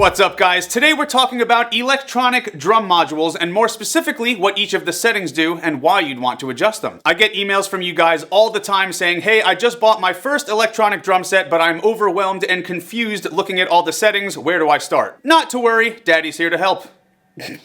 What's up, guys? Today we're talking about electronic drum modules, and more specifically what each of the settings do and why you'd want to adjust them. I get emails from you guys all the time saying, hey, I just bought my first electronic drum set, but I'm overwhelmed and confused looking at all the settings. Where do I start? Not to worry, Daddy's here to help.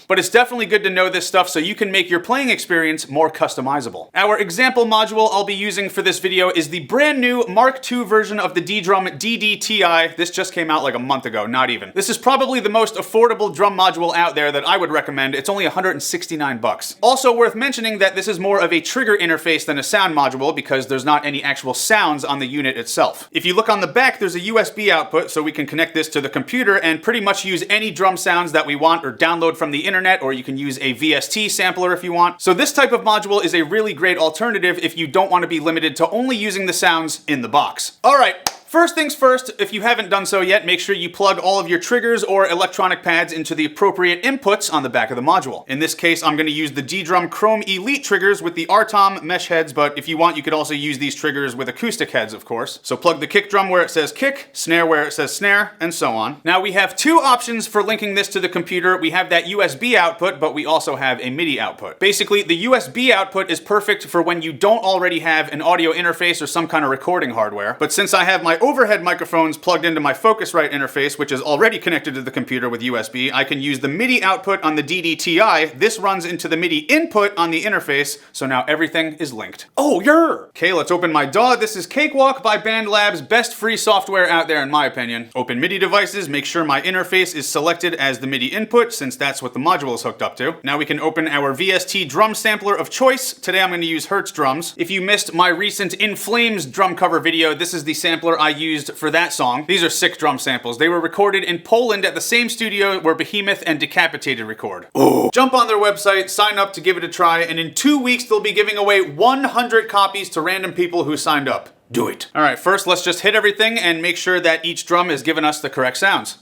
But it's definitely good to know this stuff so you can make your playing experience more customizable. Our example module I'll be using for this video is the brand new Mark II version of the ddrum DD-TI. This just came out like a month ago, not even. This is probably the most affordable drum module out there that I would recommend. It's only 169 bucks. Also worth mentioning that this is more of a trigger interface than a sound module because there's not any actual sounds on the unit itself. If you look on the back, there's a USB output so we can connect this to the computer and pretty much use any drum sounds that we want or download from the internet, or you can use a VST sampler if you want. So this type of module is a really great alternative if you don't want to be limited to only using the sounds in the box. All right. First things first, if you haven't done so yet, make sure you plug all of your triggers or electronic pads into the appropriate inputs on the back of the module. In this case, I'm going to use the ddrum Chrome Elite triggers with the RTOM mesh heads, but if you want, you could also use these triggers with acoustic heads, of course. So plug the kick drum where it says kick, snare where it says snare, and so on. Now we have two options for linking this to the computer. We have that USB output, but we also have a MIDI output. Basically, the USB output is perfect for when you don't already have an audio interface or some kind of recording hardware. But since I have my overhead microphones plugged into my Focusrite interface, which is already connected to the computer with USB, I can use the MIDI output on the DD-TI. This runs into the MIDI input on the interface, so now everything is linked. Oh, YURRRRR! Okay, let's open my DAW. This is Cakewalk by BandLabs, best free software out there in my opinion. Open MIDI devices, make sure my interface is selected as the MIDI input, since that's what the module is hooked up to. Now we can open our VST drum sampler of choice. Today I'm going to use Hertz drums. If you missed my recent In Flames drum cover video, this is the sampler I used for that song. These are sick drum samples. They were recorded in Poland at the same studio where Behemoth and Decapitated record. Ooh. Jump on their website, sign up to give it a try, and in 2 weeks they'll be giving away 100 copies to random people who signed up. Do it. All right, first let's just hit everything and make sure that each drum is giving us the correct sounds.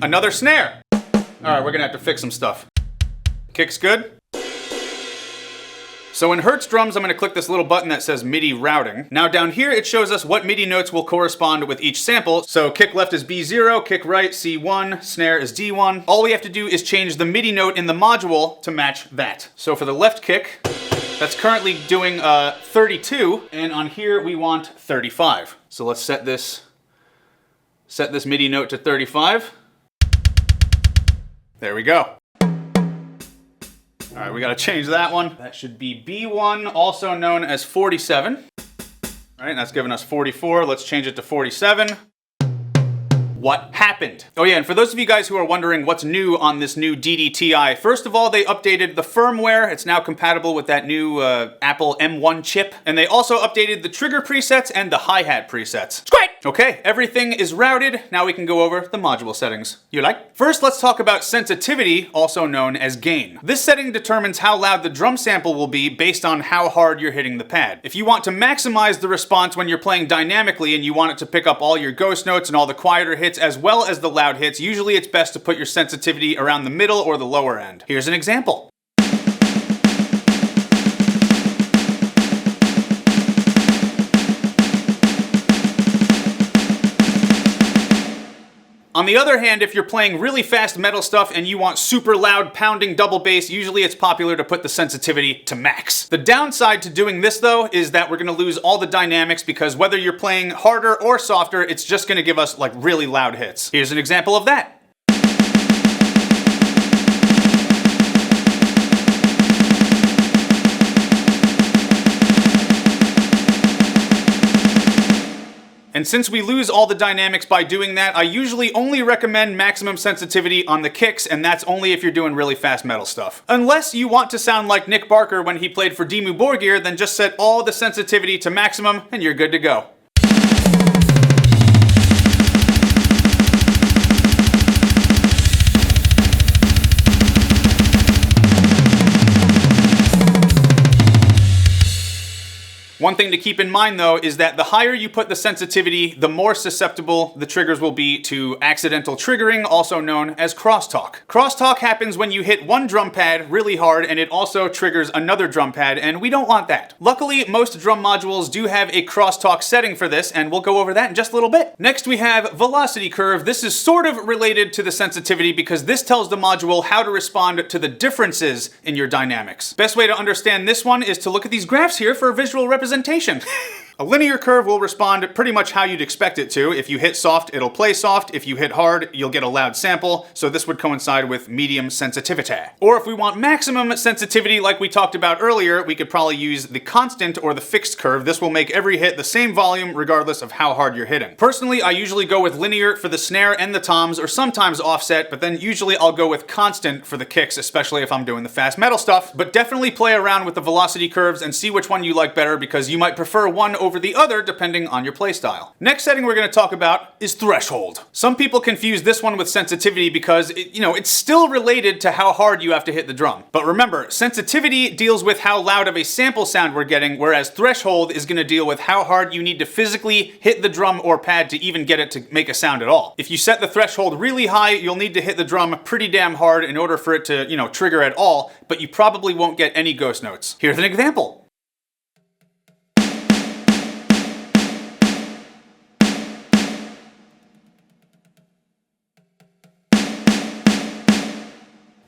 Another snare. All right, we're gonna have to fix some stuff. Kick's good. So in Hertz drums, I'm going to click this little button that says MIDI routing. Now down here, it shows us what MIDI notes will correspond with each sample. So kick left is B0, kick right C1, snare is D1. All we have to do is change the MIDI note in the module to match that. So for the left kick, that's currently doing 32, and on here we want 35. So let's set this MIDI note to 35. There we go. All right, we gotta change that one. That should be B1, also known as 47. All right, that's giving us 44. Let's change it to 47. What happened? Oh yeah, and for those of you guys who are wondering what's new on this new DD-TI, first of all, they updated the firmware. It's now compatible with that new Apple M1 chip. And they also updated the trigger presets and the hi-hat presets. It's great! Okay, everything is routed. Now we can go over the module settings. You like? First, let's talk about sensitivity, also known as gain. This setting determines how loud the drum sample will be based on how hard you're hitting the pad. If you want to maximize the response when you're playing dynamically and you want it to pick up all your ghost notes and all the quieter hits as well as the loud hits, usually it's best to put your sensitivity around the middle or the lower end. Here's an example. On the other hand, if you're playing really fast metal stuff and you want super loud pounding double bass, usually it's popular to put the sensitivity to max. The downside to doing this though is that we're gonna lose all the dynamics because whether you're playing harder or softer, it's just gonna give us like really loud hits. Here's an example of that. And since we lose all the dynamics by doing that, I usually only recommend maximum sensitivity on the kicks, and that's only if you're doing really fast metal stuff. Unless you want to sound like Nick Barker when he played for Dimmu Borgir, then just set all the sensitivity to maximum and you're good to go. One thing to keep in mind though is that the higher you put the sensitivity, the more susceptible the triggers will be to accidental triggering, also known as crosstalk. Crosstalk happens when you hit one drum pad really hard and it also triggers another drum pad, and we don't want that. Luckily, most drum modules do have a crosstalk setting for this, and we'll go over that in just a little bit. Next we have velocity curve. This is sort of related to the sensitivity because this tells the module how to respond to the differences in your dynamics. Best way to understand this one is to look at these graphs here for visual representation. A linear curve will respond pretty much how you'd expect it to. If you hit soft, it'll play soft. If you hit hard, you'll get a loud sample. So this would coincide with medium sensitivity. Or if we want maximum sensitivity like we talked about earlier, we could probably use the constant or the fixed curve. This will make every hit the same volume regardless of how hard you're hitting. Personally, I usually go with linear for the snare and the toms, or sometimes offset, but then usually I'll go with constant for the kicks, especially if I'm doing the fast metal stuff. But definitely play around with the velocity curves and see which one you like better, because you might prefer one over the other depending on your playstyle. Next setting we're going to talk about is threshold. Some people confuse this one with sensitivity because it's still related to how hard you have to hit the drum. But remember, sensitivity deals with how loud of a sample sound we're getting, whereas threshold is going to deal with how hard you need to physically hit the drum or pad to even get it to make a sound at all. If you set the threshold really high, you'll need to hit the drum pretty damn hard in order for it to, trigger at all, but you probably won't get any ghost notes. Here's an example.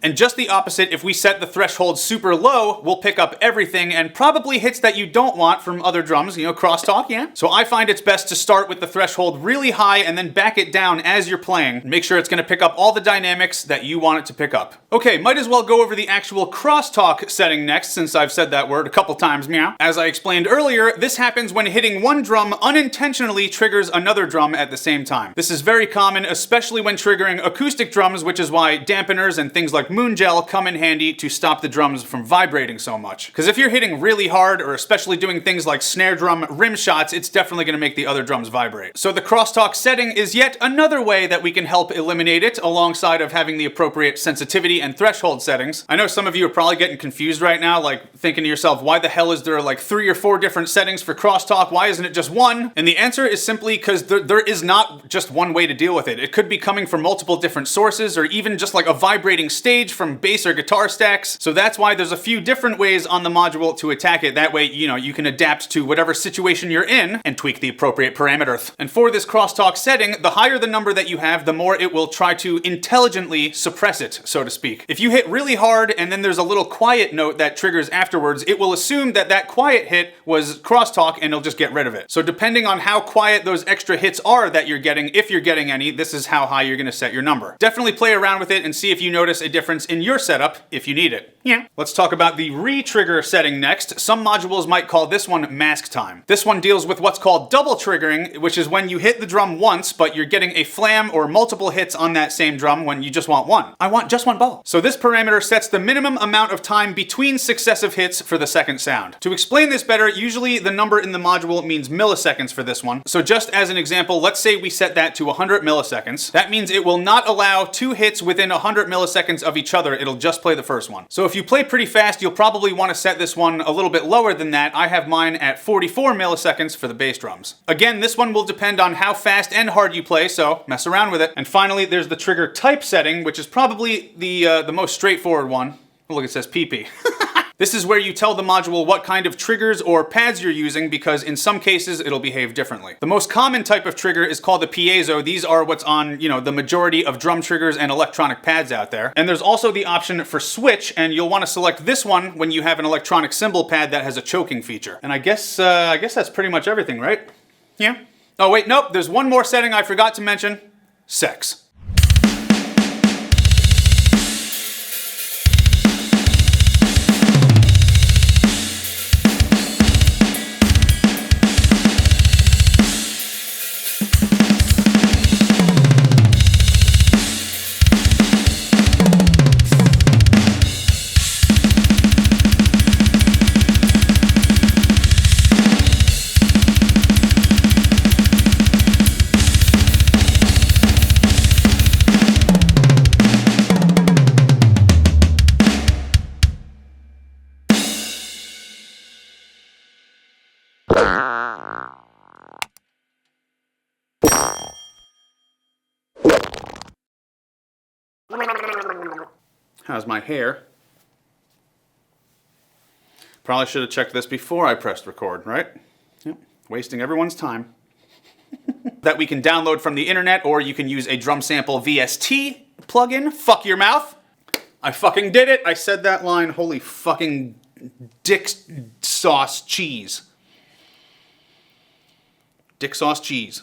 And just the opposite, if we set the threshold super low, we'll pick up everything and probably hits that you don't want from other drums, crosstalk, yeah? So I find it's best to start with the threshold really high and then back it down as you're playing. Make sure it's gonna pick up all the dynamics that you want it to pick up. Okay, might as well go over the actual crosstalk setting next, since I've said that word a couple times, meow. As I explained earlier, this happens when hitting one drum unintentionally triggers another drum at the same time. This is very common, especially when triggering acoustic drums, which is why dampeners and things like moon gel come in handy to stop the drums from vibrating so much. Because if you're hitting really hard, or especially doing things like snare drum rim shots, it's definitely going to make the other drums vibrate. So the crosstalk setting is yet another way that we can help eliminate it, alongside of having the appropriate sensitivity and threshold settings. I know some of you are probably getting confused right now, like thinking to yourself, why the hell is there like 3 or 4 different settings for crosstalk? Why isn't it just one? And the answer is simply because there is not just one way to deal with it. It could be coming from multiple different sources, or even just like a vibrating stage from bass or guitar stacks. So that's why there's a few different ways on the module to attack it. That way, you can adapt to whatever situation you're in and tweak the appropriate parameters. And for this crosstalk setting, the higher the number that you have, the more it will try to intelligently suppress it, so to speak. If you hit really hard and then there's a little quiet note that triggers afterwards, it will assume that that quiet hit was crosstalk and it'll just get rid of it. So depending on how quiet those extra hits are that you're getting, if you're getting any, this is how high you're going to set your number. Definitely play around with it and see if you notice a difference in your setup if you need it. Yeah. Let's talk about the Retrigger setting next. Some modules might call this one mask time. This one deals with what's called double triggering, which is when you hit the drum once, but you're getting a flam or multiple hits on that same drum when you just want one. I want just one ball. So this parameter sets the minimum amount of time between successive hits for the second sound. To explain this better, usually the number in the module means milliseconds for this one. So just as an example, let's say we set that to 100 milliseconds. That means it will not allow 2 hits within 100 milliseconds of each other. It'll just play the first one. So if you play pretty fast, you'll probably want to set this one a little bit lower than that. I have mine at 44 milliseconds for the bass drums. Again, this one will depend on how fast and hard you play, so mess around with it. And finally, there's the trigger type setting, which is probably the most straightforward one. Oh, look, it says PP. This is where you tell the module what kind of triggers or pads you're using, because in some cases it'll behave differently. The most common type of trigger is called the piezo. These are what's on, the majority of drum triggers and electronic pads out there. And there's also the option for switch, and you'll want to select this one when you have an electronic cymbal pad that has a choking feature. And I guess that's pretty much everything, right? Yeah. Oh wait, nope, there's one more setting I forgot to mention. Sex. How's my hair? Probably should have checked this before I pressed record, right? Yep. Wasting everyone's time. That we can download from the internet, or you can use a drum sample VST plugin. Fuck your mouth. I fucking did it. I said that line. Holy fucking dick sauce cheese. Dick sauce cheese.